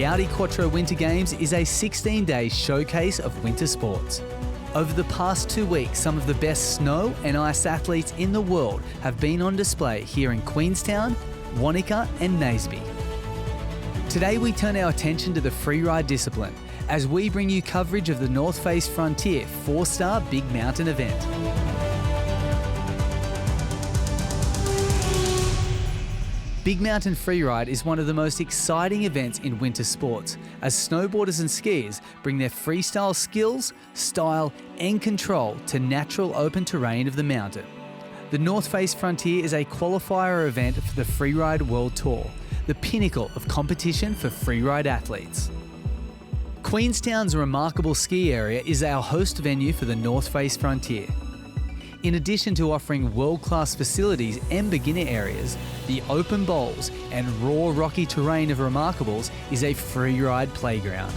The Audi Quattro Winter Games is a 16-day showcase of winter sports. Over the past 2 weeks, some of the best snow and ice athletes in the world have been on display here in Queenstown, Wanaka and Naseby. Today we turn our attention to the freeride discipline as we bring you coverage of the North Face Frontier 4-star Big Mountain event. Big Mountain Freeride is one of the most exciting events in winter sports, as snowboarders and skiers bring their freestyle skills, style and control to natural open terrain of the mountain. The North Face Frontier is a qualifier event for the Freeride World Tour, the pinnacle of competition for freeride athletes. Queenstown's remarkable ski area is our host venue for the North Face Frontier. In addition to offering world-class facilities and beginner areas, the open bowls and raw rocky terrain of Remarkables is a freeride playground.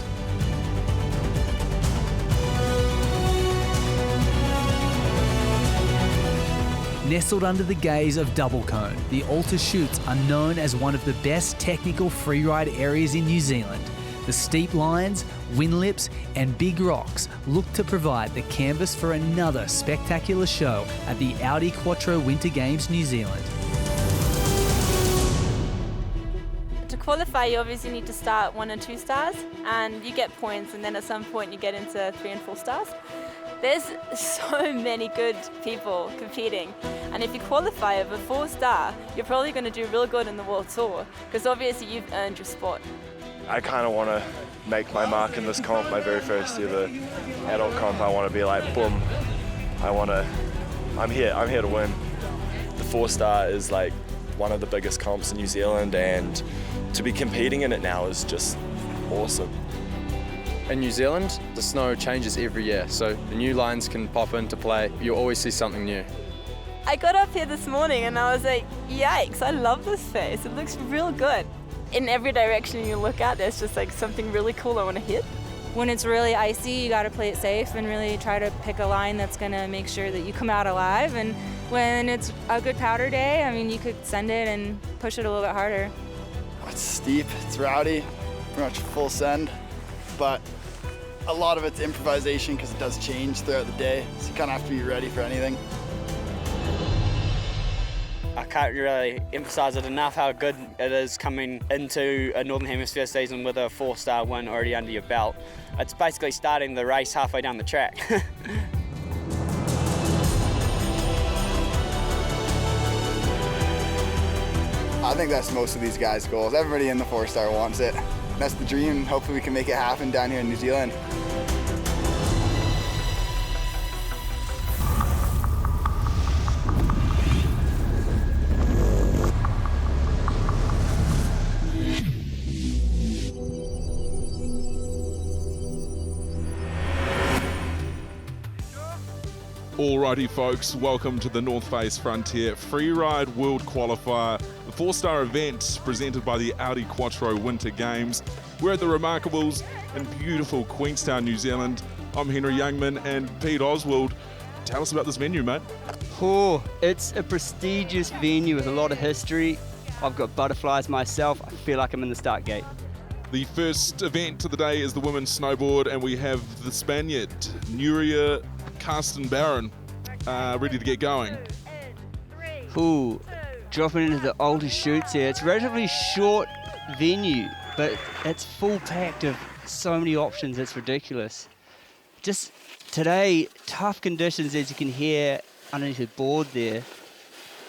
Nestled under the gaze of Double Cone, the Alta Chutes are known as one of the best technical freeride areas in New Zealand. The steep lines, wind lips and big rocks look to provide the canvas for another spectacular show at the Audi Quattro Winter Games New Zealand. To qualify, you obviously need to start 1 and 2 stars, and you get points, and then at some point you get into 3 and 4 stars. There's so many good people competing, and if you qualify over 4-star, you're probably going to do real good in the World Tour, because obviously you've earned your spot. I kind of want to make my mark in this comp, my very first ever adult comp. I want to be like, boom, I'm here to win. The 4-star is like one of the biggest comps in New Zealand, and to be competing in it now is just awesome. In New Zealand, the snow changes every year, so the new lines can pop into play. You'll always see something new. I got up here this morning and I was like, yikes, I love this face. It looks real good. In every direction you look at, there's just like something really cool I want to hit. When it's really icy, you got to play it safe and really try to pick a line that's going to make sure that you come out alive. And when it's a good powder day, I mean, you could send it and push it a little bit harder. It's steep, it's rowdy, pretty much full send, but a lot of it's improvisation because it does change throughout the day, so you kind of have to be ready for anything. I can't really emphasise it enough how good it is coming into a Northern Hemisphere season with a 4-star win already under your belt. It's basically starting the race halfway down the track. I think that's most of these guys' goals. Everybody in the 4-star wants it. That's the dream. Hopefully we can make it happen down here in New Zealand. Alrighty folks, welcome to the North Face Frontier Freeride World Qualifier, the 4-star event presented by the Audi Quattro Winter Games. We're at the Remarkables in beautiful Queenstown, New Zealand. I'm Henry Youngman, and Pete Oswald. Tell us about this venue, mate. Oh, it's a prestigious venue with a lot of history. I've got butterflies myself. I feel like I'm in the start gate. The first event of the day is the women's snowboard, and we have the Spaniard, Nuria Carsten Barron, ready to get going. Ooh, dropping into the Alta Chutes here. It's a relatively short venue, but it's full packed of so many options, it's ridiculous. Just today, tough conditions as you can hear underneath the board there,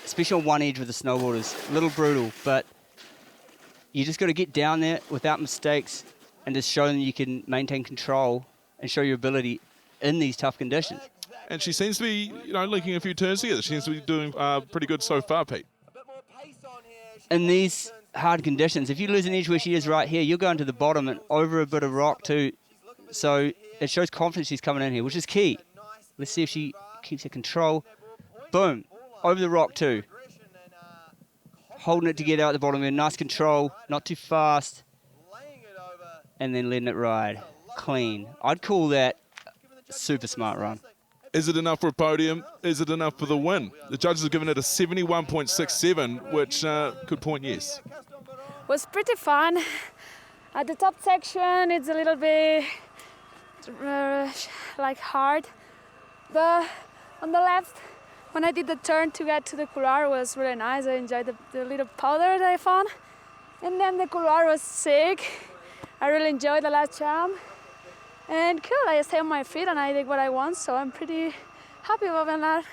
especially on one edge with the snowboarders. A little brutal, but you just got to get down there without mistakes and just show them you can maintain control and show your ability in these tough conditions. And she seems to be, linking a few turns together. She seems to be doing pretty good so far, Pete. In these hard conditions, if you lose an edge where she is right here, you're going to the bottom and over a bit of rock too. So it shows confidence she's coming in here, which is key. Let's see if she keeps her control. Boom, over the rock too. Holding it to get out the bottom here, nice control, not too fast. And then letting it ride, clean. I'd call that super smart run. Is it enough for a podium? Is it enough for the win? The judges have given it a 71.67, which could point yes. Was pretty fun. At the top section, it's a little bit like hard, but on the left, when I did the turn to get to the couloir, was really nice. I enjoyed the little powder that I found, and then the couloir was sick. I really enjoyed the last jump, and cool. I stay on my feet and I did what I want, so I'm pretty happy about that.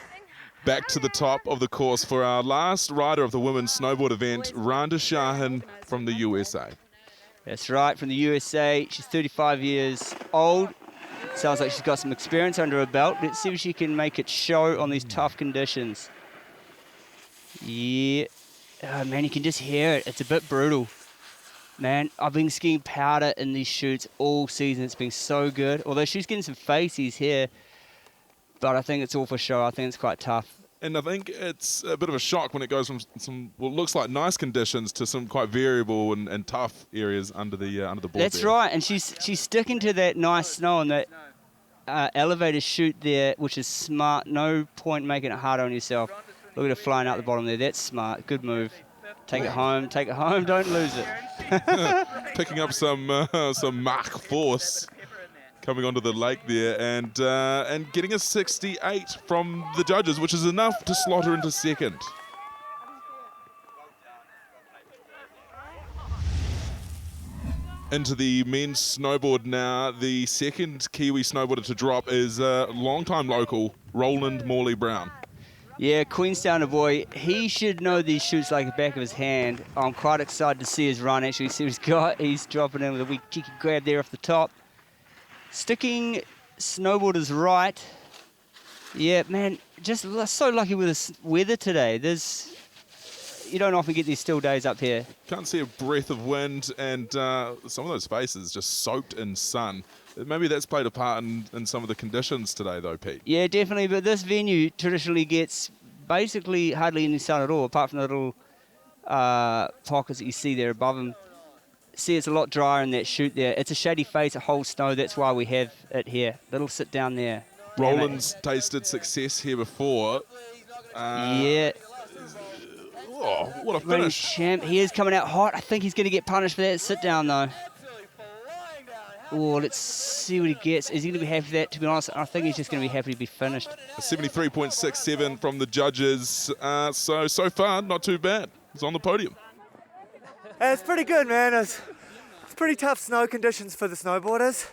Back to the top of the course for our last rider of the women's snowboard event, Randa Shahan from the USA. That's right, from the USA. She's 35 years old. Sounds like she's got some experience under her belt. Let's see if she can make it show on these tough conditions. Yeah. Oh, man, you can just hear it. It's a bit brutal. Man, I've been skiing powder in these chutes all season. It's been so good. Although she's getting some facies here. But I think it's all for show. I think it's quite tough. And I think it's a bit of a shock when it goes from some what looks like nice conditions to some quite variable and tough areas under the board. That's there. right, and she's sticking to that nice snow on that elevator chute there, which is smart. No point making it harder on yourself. Look at her flying out the bottom there. That's smart. Good move. Take it home. Take it home. Don't lose it. Picking up some Mach force coming onto the lake there, and getting a 68 from the judges, which is enough to slot her into second. Into the men's snowboard now. The second Kiwi snowboarder to drop is long-time local Roland Morley-Brown. Yeah, Queenstown boy. He should know these chutes like the back of his hand. I'm quite excited to see his run, actually. See what he's got. He's dropping in with a wee cheeky grab there off the top. Sticking snowboarders right. Yeah, man, just so lucky with this weather today. You don't often get these still days up here. Can't see a breath of wind, and some of those faces just soaked in sun. Maybe that's played a part in some of the conditions today, though, Pete. Yeah, definitely, but this venue traditionally gets basically hardly any sun at all, apart from the little pockets that you see there above them. See, it's a lot drier in that chute there. It's a shady face, it holds snow. That's why we have it here. It'll sit down there. Roland's tasted success here before. Yeah. Oh, what a finish. Champ. He is coming out hot. I think he's going to get punished for that sit down, though. Oh, let's see what he gets. Is he going to be happy for that? To be honest, I think he's just going to be happy to be finished. A 73.67 from the judges. So far, not too bad. He's on the podium. It's pretty good, man. It's pretty tough snow conditions for the snowboarders,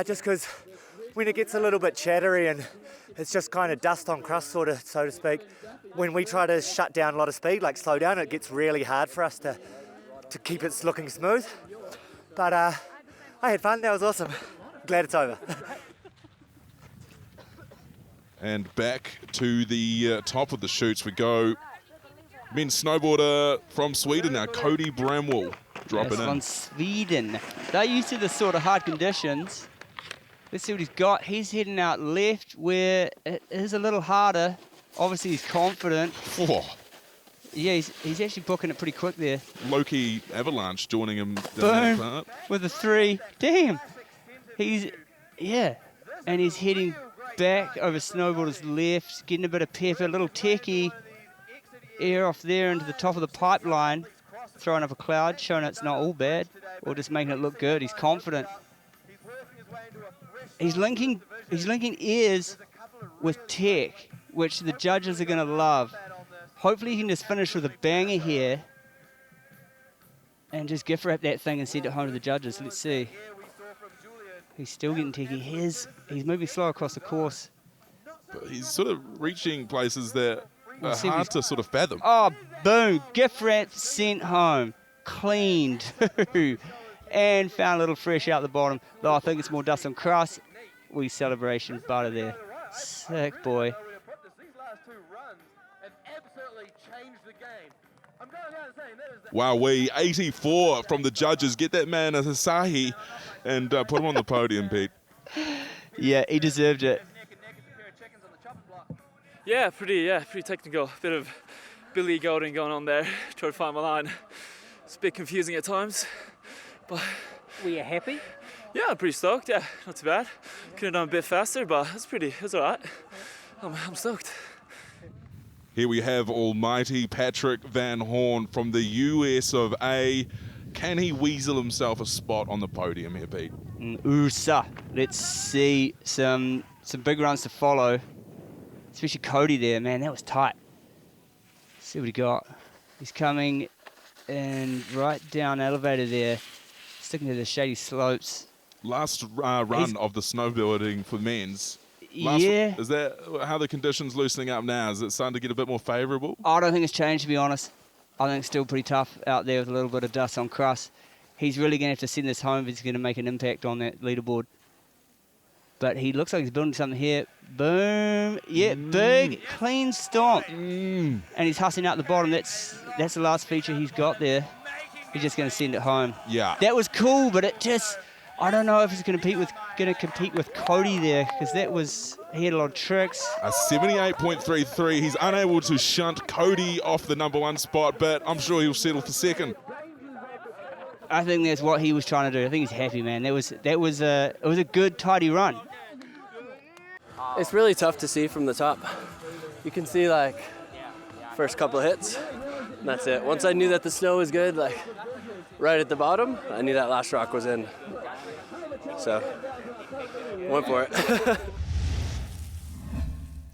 just because when it gets a little bit chattery and it's just kind of dust on crust, so to speak, when we try to shut down a lot of speed, like slow down, it gets really hard for us to keep it looking smooth. But I had fun. That was awesome. Glad it's over. And back to the top of the chutes we go. Men's snowboarder from Sweden now, Cody Bramwell, dropping in. From Sweden. They're used to this sort of hard conditions. Let's see what he's got. He's heading out left where it is a little harder. Obviously, he's confident. Oh. Yeah, he's actually booking it pretty quick there. Loki Avalanche joining him down Boom. that part. With a 3. Damn. And he's heading back over snowboarder's left, getting a bit of pep, a little techie. Air off there into the top of the pipeline, throwing up a cloud, showing it's not all bad, or just making it look good. He's confident. He's linking ears with tech, which the judges are going to love. Hopefully he can just finish with a banger here and just gift wrap that thing and send it home to the judges. Let's see. He's still getting techie. He's moving slow across the course. But he's sort of reaching places that hard to sort of fathom. Oh, boom. Gift wrap sent home. Cleaned. And found a little fresh out the bottom. Though I think it's more dust and crust. Wee celebration butter there. Sick boy. Wowee, 84 from the judges. Get that man a Asahi and put him on the podium, Pete. Yeah, he deserved it. Yeah, pretty technical. Bit of Billy Golding going on there. Trying to find my line. It's a bit confusing at times, but were you happy? Yeah, I'm pretty stoked. Yeah, not too bad. Could have done a bit faster, but it's all right. I'm stoked. Here we have almighty Patrick Van Horn from the US of A, Can he weasel himself a spot on the podium here, Pete? Usa. Let's see some big runs to follow. Especially Cody there, man, that was tight. Let's see what he got. He's coming in right down elevator there, sticking to the shady slopes. Last run of the snowboarding for men's. Yeah. Is that how the conditions loosening up now? Is it starting to get a bit more favourable? I don't think it's changed, to be honest. I think it's still pretty tough out there with a little bit of dust on crust. He's really going to have to send this home if he's going to make an impact on that leaderboard. But he looks like he's building something here. Boom. Yeah, big, clean stomp. And he's hustling out the bottom. That's the last feature he's got there. He's just going to send it home. Yeah. That was cool, but it just... I don't know if he's going to compete with Cody there, because he had a lot of tricks. A 78.33. He's unable to shunt Cody off the #1 spot, but I'm sure he'll settle for second. I think that's what he was trying to do. I think he's happy, man. It was a good, tidy run. It's really tough to see from the top. You can see like first couple of hits, and that's it. Once I knew that the snow was good, like right at the bottom, I knew that last rock was in. So, went for it.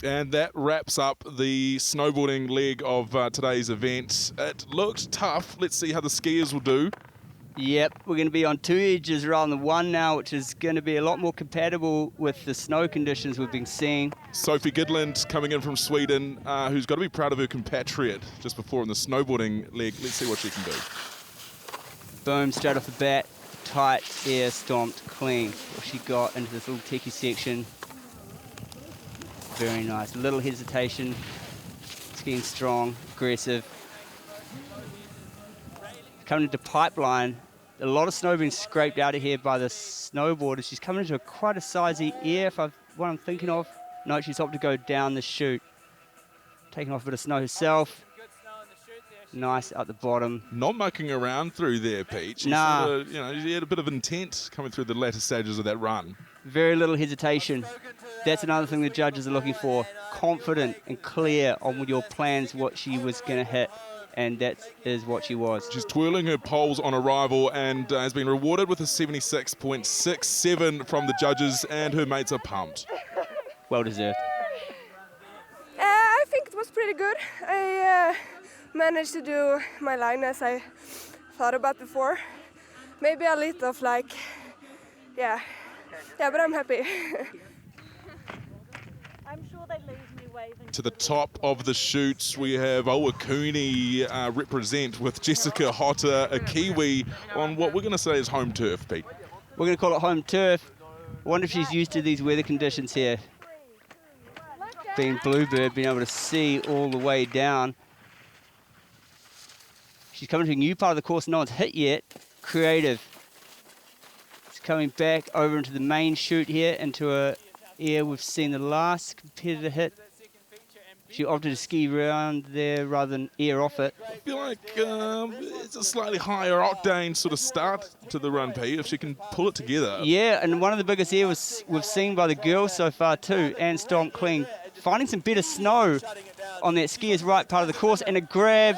And that wraps up the snowboarding leg of today's event. It looked tough. Let's see how the skiers will do. Yep, we're going to be on 2 edges rather than one now, which is going to be a lot more compatible with the snow conditions we've been seeing. Sophie Gidland coming in from Sweden, who's got to be proud of her compatriot just before in the snowboarding leg. Let's see what she can do. Boom, straight off the bat, tight, air stomped, clean. What she got into this little techie section. Very nice. A little hesitation, skiing strong, aggressive. Coming into pipeline, a lot of snow being scraped out of here by the snowboarder. She's coming into quite a sizey air, what I'm thinking of. No, she's opted to go down the chute. Taking off a bit of snow herself. Nice at the bottom. Not mucking around through there, Pete. She Nah. sort of, she had a bit of intent coming through the latter stages of that run. Very little hesitation. That's another thing the judges are looking for. Confident and clear on your plans, what she was going to hit. And that is what she was. She's twirling her poles on arrival and has been rewarded with a 76.67 from the judges, and her mates are pumped. Well deserved. I think it was pretty good. I managed to do my line as I thought about before. Maybe a little of yeah, but I'm happy. I'm sure they leave me waving. To the top of the chutes, we have Owakuni represent with Jessica Hotter, a Kiwi, on what we're going to say is home turf, Pete. We're going to call it home turf. I wonder if she's used to these weather conditions here. Being Bluebird, being able to see all the way down. She's coming to a new part of the course no one's hit yet. Creative. She's coming back over into the main chute here, into a air we've seen the last competitor hit. She opted to ski around there rather than air off it. I feel like it's a slightly higher octane sort of start to the run, Pete, if she can pull it together. Yeah, and one of the biggest air we've seen by the girls so far too, and Stomp Clean. Finding some better snow on that skier's right part of the course, and a grab.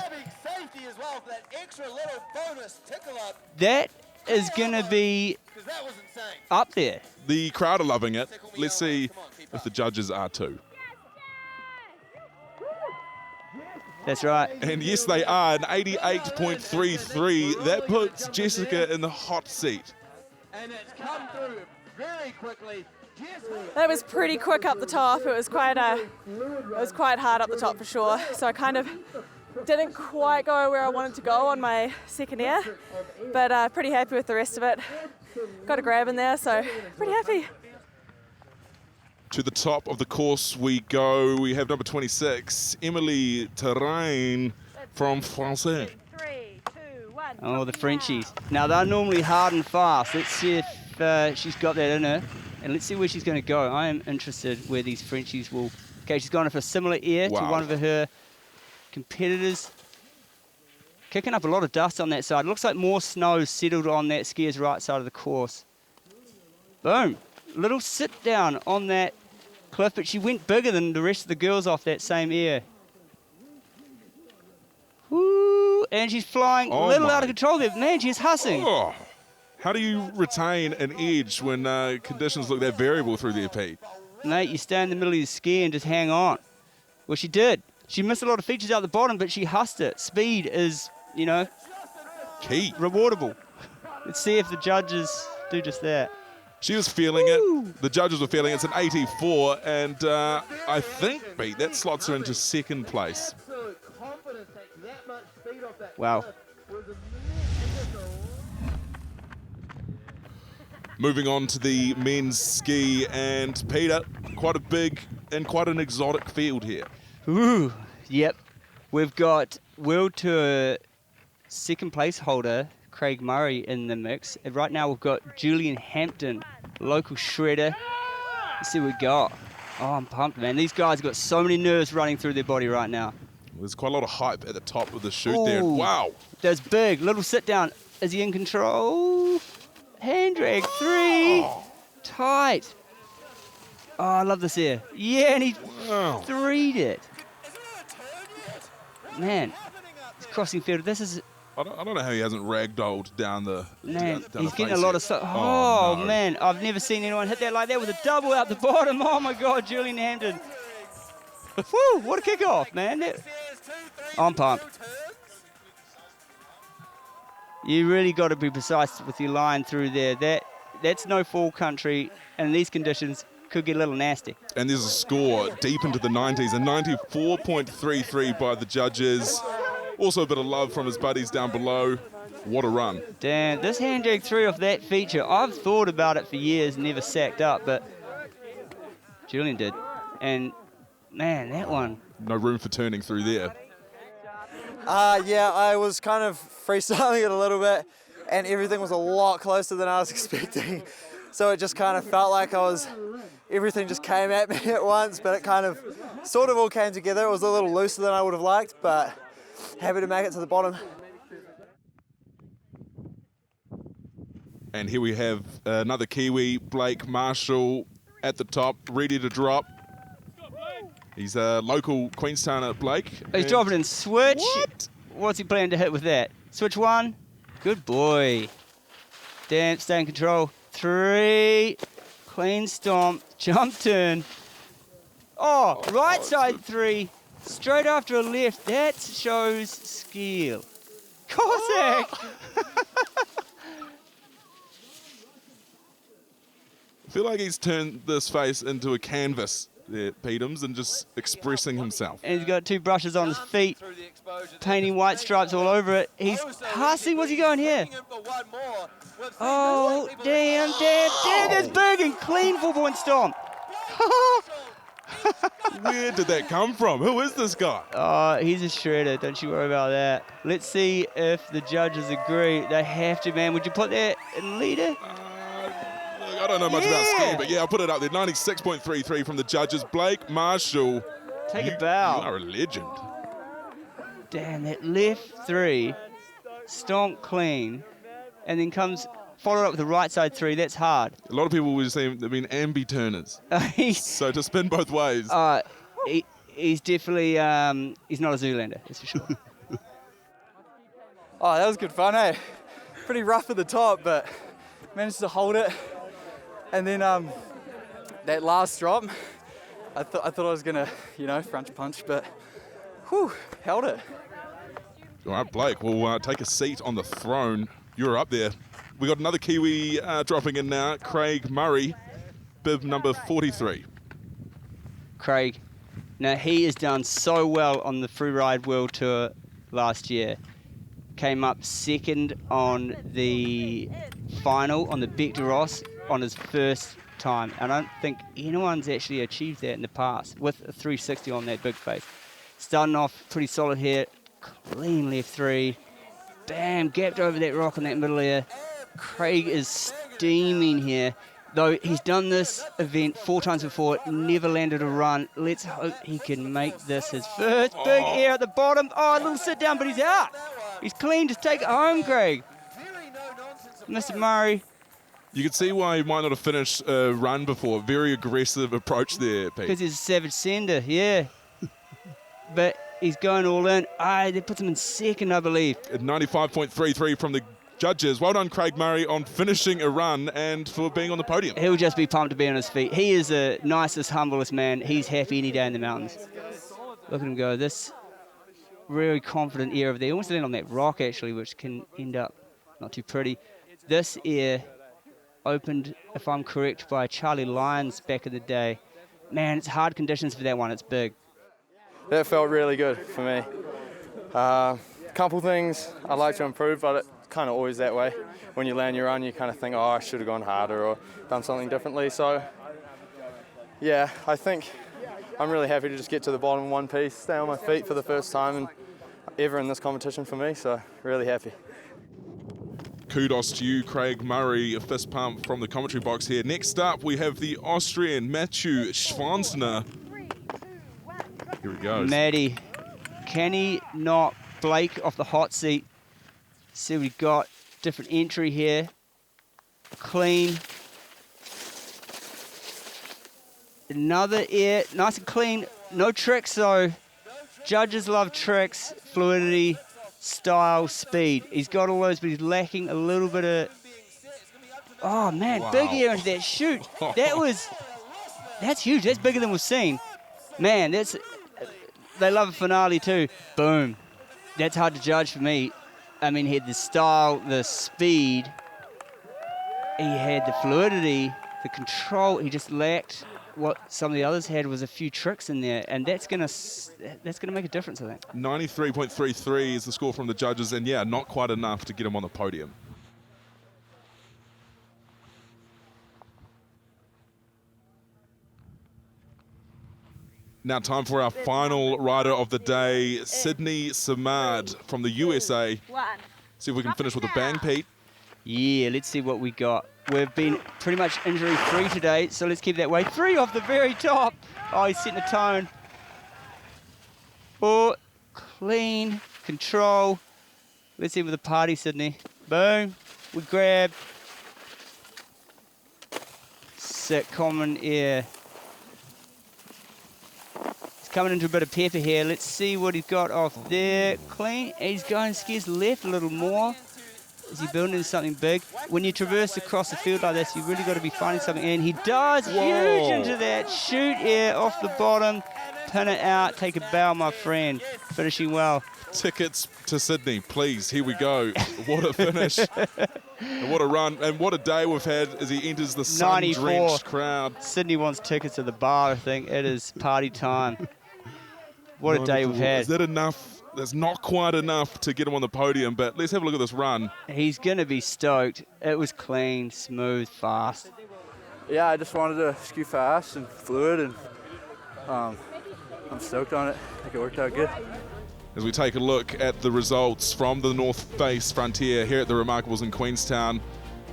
That is going to be up there. The crowd are loving it. Let's see if the judges are too. That's right. And yes, they are, an 88.33. That puts Jessica in the hot seat. And it's come through very quickly. That was pretty quick up the top. It was quite hard up the top for sure. So I kind of didn't quite go where I wanted to go on my second air, but pretty happy with the rest of it. Got a grab in there, so pretty happy. To the top of the course we go. We have number 26, Emily Terrain from Francais. 3, 2, 1. Oh, the Frenchies. Now, they're normally hard and fast. Let's see if she's got that in her. And let's see where she's going to go. I am interested where these Frenchies will... Okay, she's gone for a similar air to one of her competitors. Kicking up a lot of dust on that side. Looks like more snow settled on that skier's right side of the course. Boom. Little sit down on that cliff, but she went bigger than the rest of the girls off that same air. Woo! and she's flying a little out of control there. Man, she's hussing. Oh. How do you retain an edge when conditions look that variable through the Ep8? Mate, you stay in the middle of your ski and just hang on. Well, she did. She missed a lot of features out the bottom, but she hussed it. Speed is, you know, key. Rewardable. Let's see if the judges do just that. She was feeling it. The judges were feeling it. It's an 84, and I think, Pete, that slots her into second place. Wow. Moving on to the men's ski, and Peter, quite a big and quite an exotic field here. Ooh, yep. We've got World Tour second place holder Craig Murray in the mix. And right now we've got Julian Hampton, local shredder. Let's see what we got. Oh, I'm pumped, man. These guys have got so many nerves running through their body right now. There's quite a lot of hype at the top of the chute there. Wow. That's big. Little sit down. Is he in control? Hand drag 3. Tight. Oh, I love this here. Yeah, and he 3'd it. Man, he's crossing field. This is... I don't know how he hasn't ragdolled down the... Man, down he's the getting a face lot here. of stuff. Oh, no. Man, I've never seen anyone hit that like that with a double out the bottom. Oh, my God, Julian Hampton. Woo, what a kickoff, man. I'm pumped. You really got to be precise with your line through there. That's no fall country, and in these conditions, could get a little nasty. And there's a score deep into the 90s, a 94.33 by the judges. Also a bit of love from his buddies down below. What a run. Damn, this hand drag 3 off that feature, I've thought about it for years, never sacked up, but Julian did. And, man, that one. No room for turning through there. Yeah, I was kind of freestyling it a little bit, and everything was a lot closer than I was expecting. So it just kind of felt like everything just came at me at once, but it kind of sort of all came together. It was a little looser than I would have liked, but happy to make it to the bottom. And here we have another Kiwi, Blake Marshall, at the top, ready to drop. He's a local Queenstowner, Blake. He's dropping in switch. What? What's he planning to hit with that? Switch 1. Good boy. Damn, stay in control. 3. Clean stomp. Jump turn. Oh, right side 3. Straight after a left. That shows skill. Cossack! I feel like he's turned this face into a canvas there, Peters, and just expressing himself. And he's got 2 brushes on his feet, painting white stripes all over it. He's hussing. What's he going here? Oh, damn, that's big and clean 4-point stomp. Where did that come from? Who is this guy? Oh, he's a shredder. Don't you worry about that. Let's see if the judges agree. They have to, man. Would you put that in leader? I don't know much about skiing, but yeah, I'll put it up there. 96.33 from the judges. Blake Marshall. Take a bow. You are a legend. Damn, that left 3, stomp clean, and then comes followed up with the right side 3. That's hard. A lot of people would say they've been ambi-turners. So to spin both ways. He's definitely, he's not a Zoolander, that's for sure. Oh, that was good fun, eh? Pretty rough at the top, but managed to hold it. And then that last drop, I thought I was gonna, French punch, but whew, held it. All right, Blake, we'll take a seat on the throne. You're up there. We got another Kiwi dropping in now, Craig Murray, bib number 43. Craig, now he has done so well on the Freeride World Tour last year. Came up second on the final on the Bec de Ross on his first time. And I don't think anyone's actually achieved that in the past with a 360 on that big face. Starting off pretty solid here. Clean left 3. Bam, gapped over that rock in that middle there. Craig is steaming here. Though he's done this event 4 times before, never landed a run. Let's hope he can make this his first big air at the bottom. Oh, a little sit down, but he's out. He's clean, just take it home, Craig. Mr. Murray. You can see why he might not have finished a run before. Very aggressive approach there, Pete. Because he's a savage sender, yeah. But He's going all in. They put him in second, I believe. At 95.33 from the judges. Well done, Craig Murray, on finishing a run and for being on the podium. He'll just be pumped to be on his feet. He is the nicest, humblest man. He's happy any day in the mountains. Look at him go. This really confident air over there. He wants to land on that rock, actually, which can end up not too pretty. This air opened, if I'm correct, by Charlie Lyons back in the day. Man, it's hard conditions for that one. It's big. That felt really good for me. Couple things I'd like to improve, but it's kind of always that way. When you land your run, you kind of think, oh, I should have gone harder or done something differently. So, yeah, I think I'm really happy to just get to the bottom one piece, stay on my feet for the first time ever in this competition for me, so really happy. Kudos to you, Craig Murray. A fist pump from the commentary box here. Next up, we have the Austrian Matthew Schwanzner. Here he goes. Maddie, can he knock Blake off the hot seat? See what we got. Different entry here. Clean. Another air. Nice and clean. No tricks though. Judges love tricks, fluidity, style, speed. He's got all those, but he's lacking a little bit of... Oh man, Wow. big air into that chute. That's huge. That's bigger than we've seen. Man, they love a finale too. Boom. That's hard to judge for me. I mean, he had the style, the speed. He had the fluidity, the control. He just lacked what some of the others had was a few tricks in there, and that's gonna make a difference, I think. 93.33 is the score from the judges, and yeah, not quite enough to get him on the podium. Now time for our final rider of the day, Sydney Samad from the USA. See if we can finish with a bang, Pete. Yeah, let's see what we got. We've been pretty much injury-free today, so let's keep that way. 3 off the very top. Oh, he's setting a tone. Oh, clean, control. Let's see with the party, Sydney. Boom, we grab. Sick, common air. He's coming into a bit of pepper here. Let's see what he's got off there. Clean, he's going skis left a little more. Is he building into something big? When you traverse across the field like this, you really got to be finding something, and he does. Whoa. Huge into that. Shoot air off the bottom. Pin it out. Take a bow, my friend. Finishing well. Tickets to Sydney, please. Here we go. What a finish. And what a run. And what a day we've had as he enters the sun-drenched crowd. Sydney wants tickets to the bar, I think. It is party time. What a day we've had. Is that enough? There's not quite enough to get him on the podium, but let's have a look at this run. He's going to be stoked. It was clean, smooth, fast. Yeah, I just wanted to ski fast and fluid, and I'm stoked on it. I think it worked out good. As we take a look at the results from the North Face Frontier here at the Remarkables in Queenstown,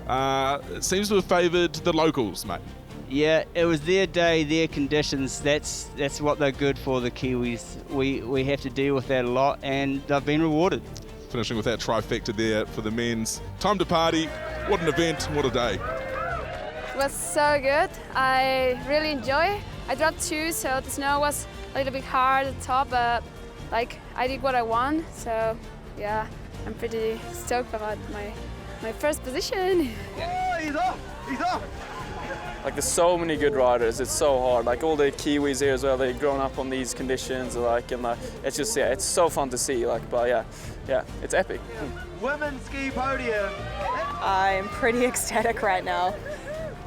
it seems to have favoured the locals, mate. Yeah, it was their day, their conditions. That's what they're good for, the Kiwis. We have to deal with that a lot, and they've been rewarded. Finishing with that trifecta there for the men's. Time to party. What an event. What a day. It was so good. I really enjoy. I dropped 2, so the snow was a little bit hard at the top, but I did what I want. So yeah, I'm pretty stoked about my first position. Oh, he's off! He's off! Like, there's so many good riders. It's so hard. Like, all the Kiwis here as well. They've grown up on these conditions. It's just, yeah, it's so fun to see. But yeah, it's epic. Women's ski podium. I'm pretty ecstatic right now.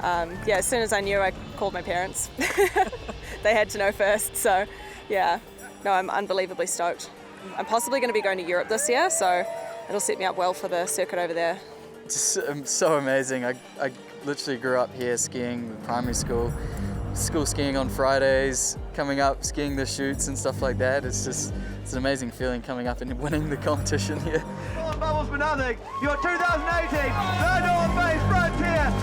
As soon as I knew, I called my parents. They had to know first, so yeah. No, I'm unbelievably stoked. I'm possibly going to be going to Europe this year, so it'll set me up well for the circuit over there. It's so amazing. I literally grew up here skiing primary school skiing on Fridays, coming up, skiing the chutes and stuff like that. It's an amazing feeling coming up and winning the competition here. Bubbles for nothing. Your 2018 The North Face Frontier